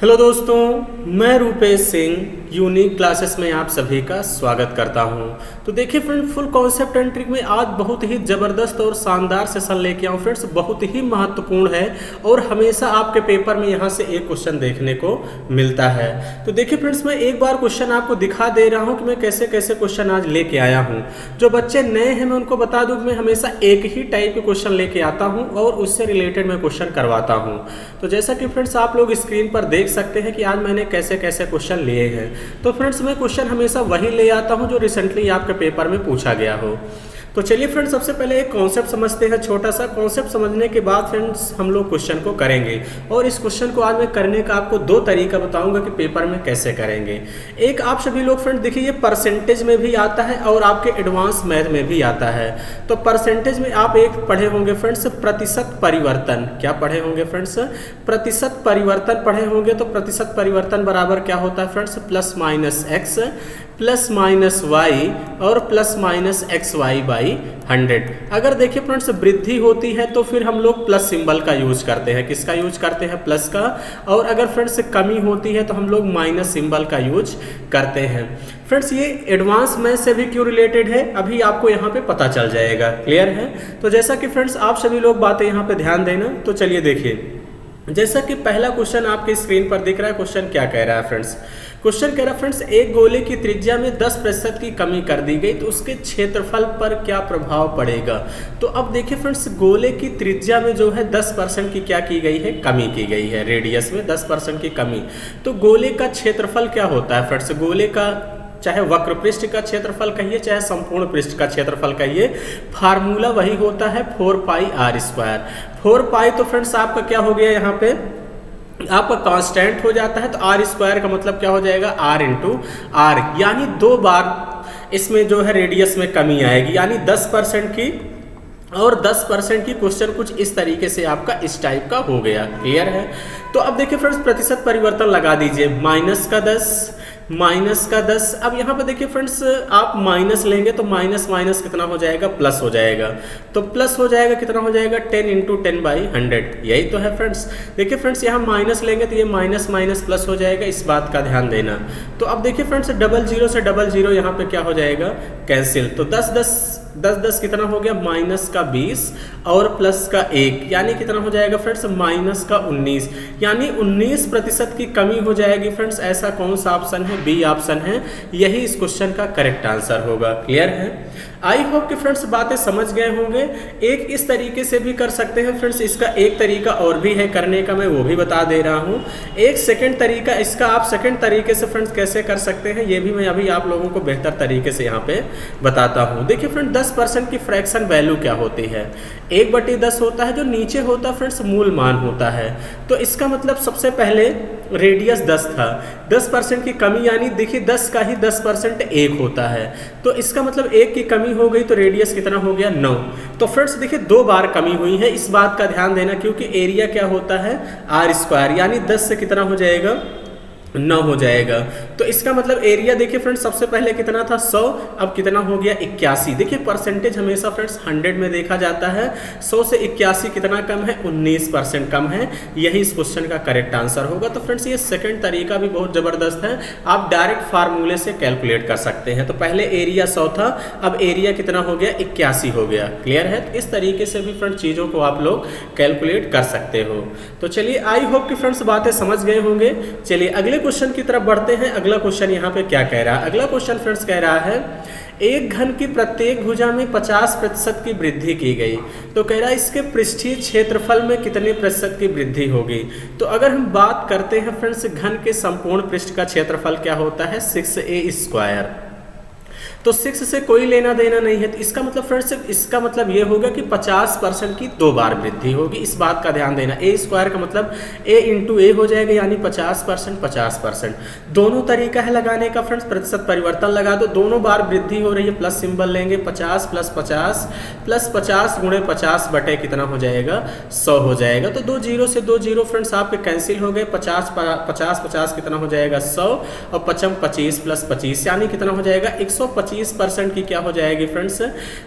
Hello दोस्तों, मैं Rupesh Singh unique classes में आप सभी का स्वागत करता हूं। तो देखिए friend, full concept and trick में आज बहुत ही ज़बरदस्त और शानदार सेशन लेके आऊँ फ्रेंड्स। बहुत ही महत्वपूर्ण है और हमेशा आपके पेपर में यहां से एक क्वेश्चन देखने को मिलता है। तो देखिए फ्रेंड्स, मैं एक बार क्वेश्चन आपको दिखा दे रहा हूँ कि मैं कैसे कैसे क्वेश्चन आज लेके आया हूँ। जो बच्चे नए हैं मैं उनको बता दूँ कि मैं हमेशा एक ही टाइप के क्वेश्चन लेके आता हूँ और उससे रिलेटेड मैं क्वेश्चन करवाता हूँ। तो जैसा कि फ्रेंड्स आप लोग स्क्रीन पर देख सकते हैं कि आज मैंने कैसे कैसे क्वेश्चन लिए हैं। तो फ्रेंड्स, मैं क्वेश्चन हमेशा वही ले आता हूं जो रिसेंटली आपके पेपर में पूछा गया हो। तो चलिए फ्रेंड्स, सबसे पहले एक कॉन्सेप्ट समझते हैं। छोटा सा कॉन्सेप्ट समझने के बाद फ्रेंड्स हम लोग क्वेश्चन को करेंगे। और इस क्वेश्चन को आज मैं करने का आपको दो तरीका बताऊंगा कि पेपर में कैसे करेंगे। एक, आप सभी लोग फ्रेंड्स देखिए, ये परसेंटेज में भी आता है और आपके एडवांस मैथ में भी आता है। तो परसेंटेज में आप एक पढ़े होंगे फ्रेंड्स, प्रतिशत परिवर्तन। क्या पढ़े होंगे फ्रेंड्स? प्रतिशत परिवर्तन पढ़े होंगे। तो प्रतिशत परिवर्तन बराबर क्या होता है friends? Plus minus x plus minus y और plus minus x y by 100। अगर देखिए फ्रेंड्स वृद्धि होती है तो फिर हम लोग प्लस सिंबल का यूज करते हैं। किसका यूज करते हैं? प्लस का। और अगर फ्रेंड्स कमी होती है तो हम लोग माइनस सिंबल का यूज करते हैं। फ्रेंड्स, ये एडवांस मैथ से भी क्यों रिलेटेड है अभी आपको यहाँ पे पता चल जाएगा। क्लियर है? तो जैसा कि फ्रेंड्स आप सभी लोग बातें यहाँ पे ध्यान देना। तो चलिए देखिए, जैसा कि पहला क्वेश्चन आपके स्क्रीन पर दिख रहा है। क्वेश्चन क्या कह रहा है फ्रेंड्स? क्वेश्चन कह रहा है फ्रेंड्स, एक गोले की त्रिज्या में 10% की कमी कर दी गई तो उसके क्षेत्रफल पर क्या प्रभाव पड़ेगा। तो अब देखिए फ्रेंड्स, गोले की त्रिज्या में जो है 10% की क्या की गई है? कमी की गई है। रेडियस में 10% की कमी। तो गोले का क्षेत्रफल क्या होता है फ्रेंड्स? गोले का, चाहे वक्र पृष्ठ का क्षेत्रफल कहिए चाहे संपूर्ण पृष्ठ का क्षेत्रफल कहिए, फार्मूला वही होता है 4πr²। 4π तो फ्रेंड्स आपका क्या हो गया, यहाँ पे आपका कांस्टेंट हो जाता है। तो r² का मतलब क्या हो जाएगा? r इंटू आर, यानी 2 बार इसमें जो है रेडियस में कमी आएगी, यानी 10% की और 10% की। क्वेश्चन कुछ इस तरीके से आपका इस टाइप का हो गया। क्लियर है? तो अब देखिए फ्रेंड्स, प्रतिशत परिवर्तन लगा दीजिए। माइनस का 10। अब यहाँ पे देखिए फ्रेंड्स, आप माइनस लेंगे तो माइनस माइनस कितना हो जाएगा? प्लस हो जाएगा। तो प्लस हो जाएगा, कितना हो जाएगा? 10 इंटू 10/100। यही तो है फ्रेंड्स। देखिए फ्रेंड्स, यहाँ माइनस लेंगे तो ये माइनस माइनस प्लस हो जाएगा। इस बात का ध्यान देना। तो अब देखिए फ्रेंड्स, 00 से 00 यहाँ पे क्या हो जाएगा? कैंसिल। तो 10 कितना हो गया? माइनस का 20 और प्लस का 1, यानी कितना हो जाएगा फ्रेंड्स? माइनस का 19, यानी 19% की कमी हो जाएगी फ्रेंड्स। ऐसा कौन सा ऑप्शन है? बी ऑप्शन है। यही इस क्वेश्चन का करेक्ट आंसर होगा। क्लियर है? आई होप कि फ्रेंड्स बातें समझ गए होंगे। एक इस तरीके से भी कर सकते हैं फ्रेंड्स। इसका एक तरीका और भी है करने का, मैं वो भी बता दे रहा हूँ। एक सेकंड तरीका इसका, आप सेकंड तरीके से फ्रेंड्स कैसे कर सकते हैं ये भी मैं अभी आप लोगों को बेहतर तरीके से यहाँ पे बताता हूँ। देखिए फ्रेंड, 10% की फ्रैक्शन वैल्यू क्या होती है? 1/10 होता है। जो नीचे होता है फ्रेंड्स मूल मान होता है। तो इसका मतलब सबसे पहले रेडियस 10 था, 10% की कमी, यानी देखिए 10 का ही 10% 1 होता है। तो इसका मतलब 1 की कमी हो गई तो रेडियस कितना हो गया? 9। तो फ्रेंड्स देखिए 2 बार कमी हुई है। इस बात का ध्यान देना, क्योंकि एरिया क्या होता है? r², यानी 10 से कितना हो जाएगा? 9 हो जाएगा। तो इसका मतलब एरिया देखिए फ्रेंड्स, सबसे पहले कितना था? 100, अब कितना हो गया? 81। देखिए परसेंटेज हमेशा फ्रेंड्स 100 में देखा जाता है। 100 से 81 कितना कम है? 19% कम है। यही इस क्वेश्चन का करेक्ट आंसर होगा। तो फ्रेंड्स ये सेकंड तरीका भी बहुत ज़बरदस्त है। आप डायरेक्ट फार्मूले से कैलकुलेट कर सकते हैं। तो पहले एरिया 100 था, अब एरिया कितना हो गया? 81 हो गया। क्लियर है? तो इस तरीके से भी फ्रेंड्स चीज़ों को आप लोग कैलकुलेट कर सकते हो। तो चलिए, आई होप कि फ्रेंड्स बातें समझ गए होंगे। चलिए अगले क्वेश्चन की तरफ बढ़ते हैं। अगला क्वेश्चन यहाँ पे क्या कह रहा है? अगला क्वेश्चन फ्रेंड्स कह रहा है, एक घन की प्रत्येक भुजा में 50% की वृद्धि की गई। तो कह रहा है इसके पृष्ठीय क्षेत्रफल में कितने प्रतिशत की वृद्धि होगी। तो अगर हम बात करते हैं फ्रेंड्स, घन के संपूर्ण पृष्ठ का क्षेत्रफल क्या होता है? 6a²। तो 6 से कोई लेना देना नहीं है। तो इसका मतलब फ्रेंड्स, इसका मतलब ये होगा कि 50% की 2 बार वृद्धि होगी। इस बात का ध्यान देना। a² का मतलब a इंटू ए हो जाएगा, यानी 50%। दोनों तरीका है लगाने का फ्रेंड्स। प्रतिशत परिवर्तन लगा दो, दोनों बार वृद्धि हो रही है, प्लस सिंबल लेंगे। 50 + 50 + 50 गुणे 50 बटे कितना हो जाएगा? 100 हो जाएगा। तो 2 0 से 2 0 फ्रेंड्स आपके कैंसिल हो गए। 50 कितना हो जाएगा? 100 और 55 + 25, यानी कितना हो जाएगा? 125 125% की क्या हो जाएगी फ्रेंड्स,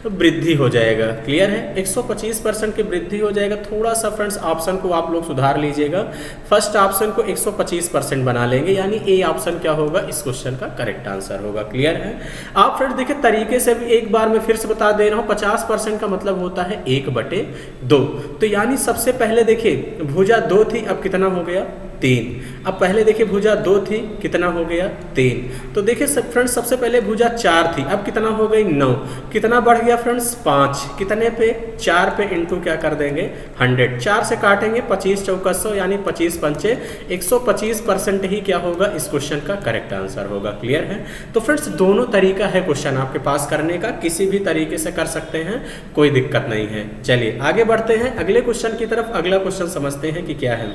वृद्धि हो जाएगा। क्लियर है, 125% की वृद्धि हो जाएगा। थोड़ा सा फ्रेंड्स ऑप्शन को आप लोग सुधार लीजिएगा, फर्स्ट ऑप्शन को 125% बना लेंगे, यानी ए ऑप्शन क्या होगा, इस क्वेश्चन का करेक्ट आंसर होगा। क्लियर है। आप फ्रेंड्स देखिए तरीके से भी एक बार मैं फिर से बता दे रहा हूँ, 50% का मतलब होता है 1/2। तो यानी सबसे पहले देखिए भुजा 2 थी, अब कितना हो गया, 3। अब पहले देखिए भुजा 2 थी, कितना हो गया, 3। तो देखिए फ्रेंड्स सबसे पहले भुजा 4 थी, अब कितना हो गई, 9। कितना बढ़ गया फ्रेंड्स, 5। कितने पे, 4 पे इंटू क्या कर देंगे, 100। 4 से काटेंगे, 25 चौका 100, यानी 25 पंचे 125% ही क्या होगा, इस क्वेश्चन का करेक्ट आंसर होगा। क्लियर है। तो फ्रेंड्स दोनों तरीका है क्वेश्चन आपके पास करने का, किसी भी तरीके से कर सकते हैं, कोई दिक्कत नहीं है। चलिए आगे बढ़ते हैं अगले क्वेश्चन की तरफ। अगला क्वेश्चन समझते हैं कि क्या है।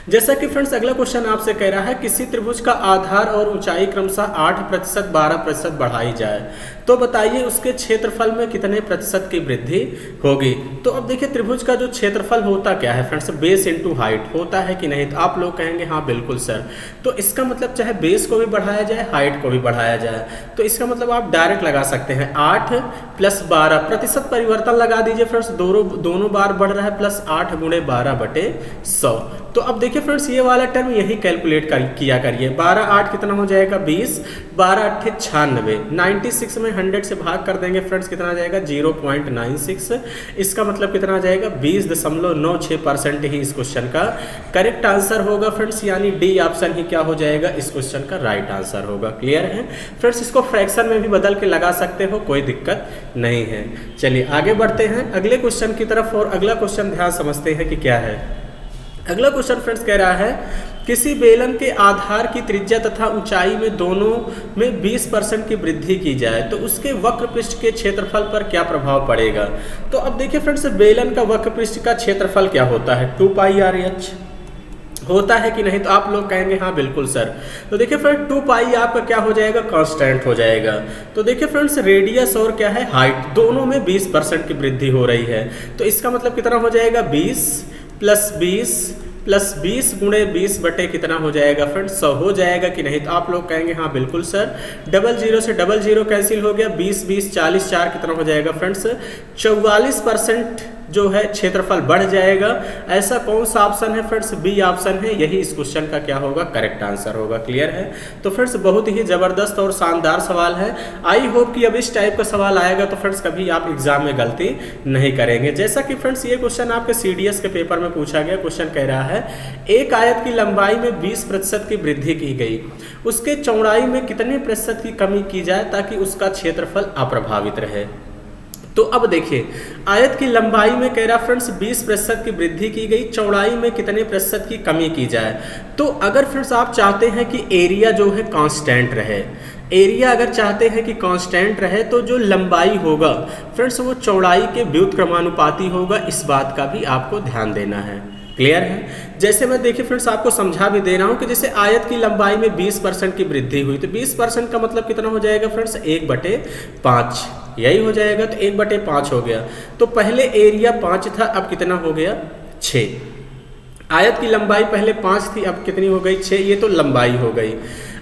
जैसा कि फ्रेंड्स अगला क्वेश्चन आपसे कह रहा है, किसी त्रिभुज का आधार और ऊंचाई क्रमशः 8%, 12% बढ़ाई जाए तो बताइए उसके क्षेत्रफल में कितने प्रतिशत की वृद्धि होगी। तो अब देखिए त्रिभुज का जो क्षेत्रफल होता क्या है फ्रेंड्स, बेस इंटू हाइट होता है कि नहीं। तो आप लोग कहेंगे हाँ बिल्कुल सर, तो इसका मतलब चाहे बेस को भी बढ़ाया जाए, हाइट को भी बढ़ाया जाए, तो इसका मतलब आप डायरेक्ट लगा सकते हैं 8 + 12 प्रतिशत परिवर्तन लगा दीजिए फ्रेंड्स, दोनों बार बढ़ रहा है, प्लस 8 × 12/100। तो अब देखिए फ्रेंड्स ये वाला टर्म यही कैलकुलेट किया करिए। 12 8 कितना हो जाएगा, 20। 12 8 96, 96 में 100 से भाग कर देंगे फ्रेंड्स, कितना आ जाएगा, 0.96। इसका मतलब कितना आ जाएगा, 20.96% ही इस क्वेश्चन का करेक्ट आंसर होगा फ्रेंड्स, यानी डी ऑप्शन ही क्या हो जाएगा, इस क्वेश्चन का राइट आंसर होगा। क्लियर है फ्रेंड्स। इसको फ्रैक्शन में भी बदल के लगा सकते हो, कोई दिक्कत नहीं है। चलिए आगे बढ़ते हैं अगले क्वेश्चन की तरफ, और अगला क्वेश्चन ध्यान समझते हैं कि क्या है। अगला क्वेश्चन फ्रेंड्स कह रहा है, किसी बेलन के आधार की त्रिज्या तथा ऊंचाई में दोनों में 20% की वृद्धि की जाए तो उसके वक्र पृष्ठ के क्षेत्रफल पर क्या प्रभाव पड़ेगा। तो अब देखिए फ्रेंड्स बेलन का वक्र पृष्ठ का क्षेत्रफल क्या होता है, 2πr/h होता है कि नहीं। तो आप लोग कहेंगे हाँ बिल्कुल सर। तो देखिए फ्रेंड 2π आपका क्या हो जाएगा, कांस्टेंट हो जाएगा। तो देखिए फ्रेंड्स रेडियस और क्या है, हाइट, दोनों में 20% की वृद्धि हो रही है। तो इसका मतलब कितना हो जाएगा, 20 + 20 + 20 × 20 बटे कितना हो जाएगा फ्रेंड्स, 100 हो जाएगा कि नहीं। तो आप लोग कहेंगे हाँ बिल्कुल सर। 00 से 00 कैंसिल हो गया, 20 20 40 4 कितना हो जाएगा फ्रेंड्स, 44% जो है क्षेत्रफल बढ़ जाएगा। ऐसा कौन सा ऑप्शन है फ्रेंड्स, बी ऑप्शन है, यही इस क्वेश्चन का क्या होगा, करेक्ट आंसर होगा। क्लियर है। तो फ्रेंड्स बहुत ही जबरदस्त और शानदार सवाल है। आई होप कि अब इस टाइप का सवाल आएगा तो फ्रेंड्स कभी आप एग्जाम में गलती नहीं करेंगे। जैसा कि फ्रेंड्स ये क्वेश्चन आपके CDS के पेपर में पूछा गया। क्वेश्चन कह रहा है, एक आयत की लंबाई में 20% की वृद्धि की गई, उसके चौड़ाई में कितने प्रतिशत की कमी की जाए ताकि उसका क्षेत्रफल अप्रभावित रहे। तो अब देखिए आयत की लंबाई में कह रहा फ्रेंड्स 20% की वृद्धि की गई, चौड़ाई में कितने प्रतिशत की कमी की जाए। तो अगर फ्रेंड्स आप चाहते हैं कि एरिया जो है कांस्टेंट रहे, एरिया अगर चाहते हैं कि कांस्टेंट रहे तो जो लंबाई होगा फ्रेंड्स वो चौड़ाई के व्युत्क्रमानुपाती होगा, इस बात का भी आपको ध्यान देना है। क्लियर है। जैसे मैं देखिए फ्रेंड्स आपको समझा भी दे रहा हूं कि जैसे आयत की लंबाई में 20% की वृद्धि हुई तो 20% का मतलब कितना हो जाएगा फ्रेंड्स, 1/5 यही हो जाएगा। तो 1/5 हो गया। तो पहले एरिया 5 था, अब कितना हो गया, 6। आयत की लंबाई पहले 5 थी, अब कितनी हो गई, 6। ये तो लंबाई हो गई।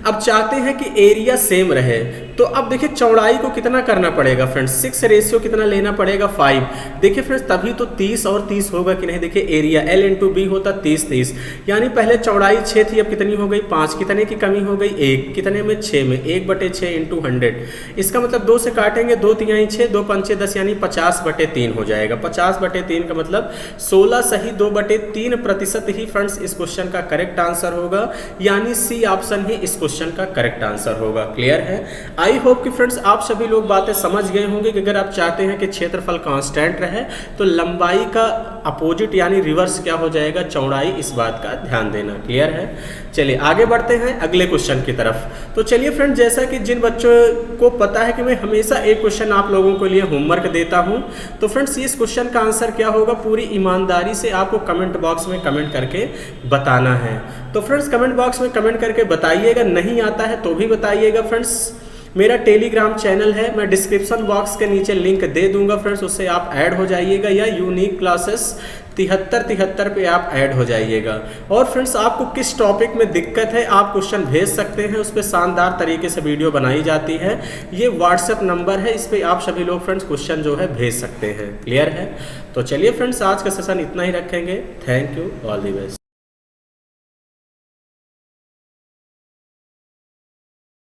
अब चाहते हैं कि एरिया सेम रहे तो अब देखिए चौड़ाई को कितना करना पड़ेगा फ्रेंड्स, 6 रेशियो कितना लेना पड़ेगा, 5। देखिए फ्रेंड्स तभी तो 30 और 30 होगा कि नहीं। देखिए एरिया L × B होता 30, यानी पहले चौड़ाई 6 थी, अब कितनी हो गई, 5। कितने की कमी हो गई, 1। कितने में, 6 में, 1/6 × 100। इसका मतलब 2 से काटेंगे, 2 तिहाई 6, 2 पंचे 10, यानी 50/3 हो जाएगा। 50/3 का मतलब 16 सही 2/3% ही फ्रेंड्स इस क्वेश्चन का करेक्ट आंसर होगा, यानी सी ऑप्शन ही इस क्वेश्चन का करेक्ट आंसर होगा। क्लियर है। आई होप कि फ्रेंड्स आप सभी लोग बातें समझ गए होंगे कि अगर आप चाहते हैं कि क्षेत्रफल कांस्टेंट रहे तो लंबाई का अपोजिट यानी रिवर्स क्या हो जाएगा, चौड़ाई, इस बात का ध्यान देना। क्लियर है। चलिए आगे बढ़ते हैं अगले क्वेश्चन की तरफ। तो चलिए फ्रेंड्स जैसा कि जिन बच्चों को पता है कि मैं हमेशा एक क्वेश्चन आप लोगों के लिए होमवर्क देता हूं, तो फ्रेंड्स इस क्वेश्चन का आंसर क्या होगा पूरी ईमानदारी से आपको कमेंट बॉक्स में कमेंट करके बताना है। तो फ्रेंड्स कमेंट बॉक्स में कमेंट करके बताइएगा, नहीं आता है तो भी बताइएगा फ्रेंड्स। मेरा टेलीग्राम चैनल है, मैं डिस्क्रिप्शन बॉक्स के नीचे लिंक दे दूंगा फ्रेंड्स, उससे आप ऐड हो जाइएगा, या यूनिक क्लासेस 7373 पे आप ऐड हो जाइएगा। और फ्रेंड्स आपको किस टॉपिक में दिक्कत है आप क्वेश्चन भेज सकते हैं, उस पर शानदार तरीके से वीडियो बनाई जाती है। ये व्हाट्सएप नंबर है, इस पर आप सभी लोग फ्रेंड्स क्वेश्चन जो है भेज सकते हैं। क्लियर है? तो चलिए फ्रेंड्स आज का सेशन इतना ही रखेंगे। Thank you, all the best.